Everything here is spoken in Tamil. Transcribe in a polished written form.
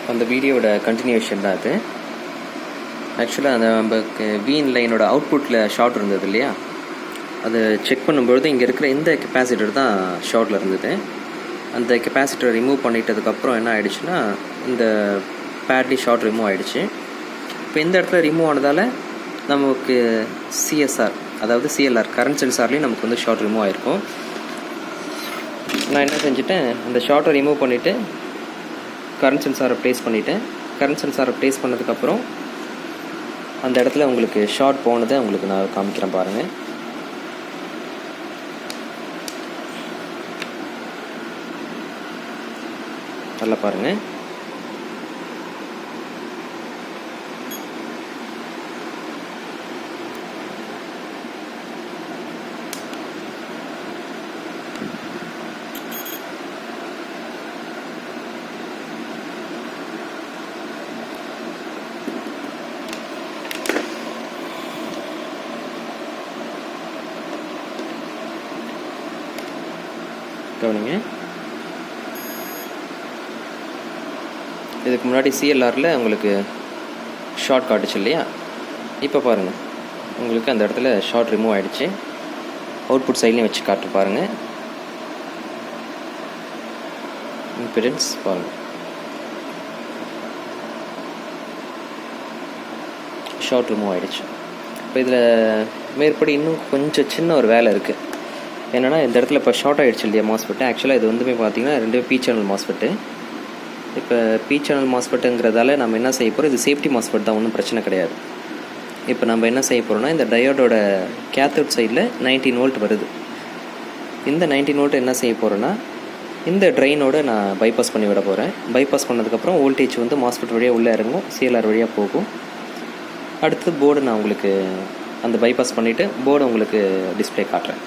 அந்த வீடியோட கண்டினியூஷன் தான் அது. ஆக்சுவலாக அந்த நமக்கு வீன் லைனோட அவுட்புட்டில் ஷார்ட் இருந்தது இல்லையா, அதை செக் பண்ணும்பொழுது இங்கே இருக்கிற இந்த கெப்பாசிட்டர் தான் ஷார்ட்டில் இருந்தது. அந்த கெப்பாசிட்டரை ரிமூவ் பண்ணிட்டதுக்கப்புறம் என்ன ஆகிடுச்சுன்னா இந்த பேட்லி ஷார்ட் ரிமூவ் ஆகிடுச்சு. இப்போ இந்த இடத்துல ரிமூவ் ஆனதால் நமக்கு சிஎஸ்ஆர் அதாவது சிஎல்ஆர் கரண்ட் சென்சார்லேயும் நமக்கு வந்து ஷார்ட் ரிமூவ் ஆகிருக்கும். நான் என்ன செஞ்சுட்டேன், அந்த ஷார்ட்டை ரிமூவ் பண்ணிவிட்டு கரண்ட் சென்சாரை ப்ளேஸ் பண்ணிவிட்டேன். கரண்ட் சென்சாரை ப்ளேஸ் பண்ணதுக்கப்புறம் அந்த இடத்துல உங்களுக்கு ஷார்ட் போனதை உங்களுக்கு நான் காமிக்கிறேன் பாருங்கள். நல்லா பாருங்கள். கவனிங்க, இதுக்கு முன்னாடி சிஎல்ஆரில் உங்களுக்கு ஷார்ட் காட்டுச்சு இல்லையா, இப்போ பாருங்கள் உங்களுக்கு அந்த இடத்துல ஷார்ட் ரிமூவ் ஆகிடுச்சு. அவுட்புட் சைட்லேயும் வச்சு காட்டு பாருங்கள். இம்பிடன்ஸ் பாருங்கள், ஷார்ட் ரிமூவ் ஆகிடுச்சு. இப்போ இதில் மேற்படி இன்னும் கொஞ்சம் சின்ன ஒரு வேலை இருக்குது. என்னென்னா இந்த இடத்துல இப்போ ஷார்ட் ஆகிடுச்சு இல்லையா மாஸ்ஃபெட்டு. ஆக்சுவலாக இது வந்துமே பார்த்தீங்கன்னா ரெண்டுமே பி சேனல் மாஸ்ஃபெட்டு. இப்போ பி சேனல் மாஸ்ஃபெட்டுங்கிறதால நம்ம என்ன செய்ய போகிறோம், இது சேஃப்டி மாஸ்ஃபெட் தான், ஒன்றும் பிரச்சனை கிடையாது. இப்போ நம்ம என்ன செய்ய போகிறோம்னா இந்த டயோடோட கேத்தோட் சைடில் 19 வோல்ட் வருது. இந்த 19 வோல்ட் என்ன செய்ய போகிறேன்னா இந்த ட்ரெயினோட நான் பைபாஸ் பண்ணி விட போகிறேன். பைபாஸ் பண்ணதுக்கப்புறம் வோல்டேஜ் வந்து மாஸ்ஃபெட் வழியாக உள்ளே இறங்கும், சிஎல்ஆர் வழியாக போகும். அடுத்து போர்டு நான் உங்களுக்கு அந்த பைபாஸ் பண்ணிவிட்டு போர்டு உங்களுக்கு டிஸ்பிளே காட்டுறேன்.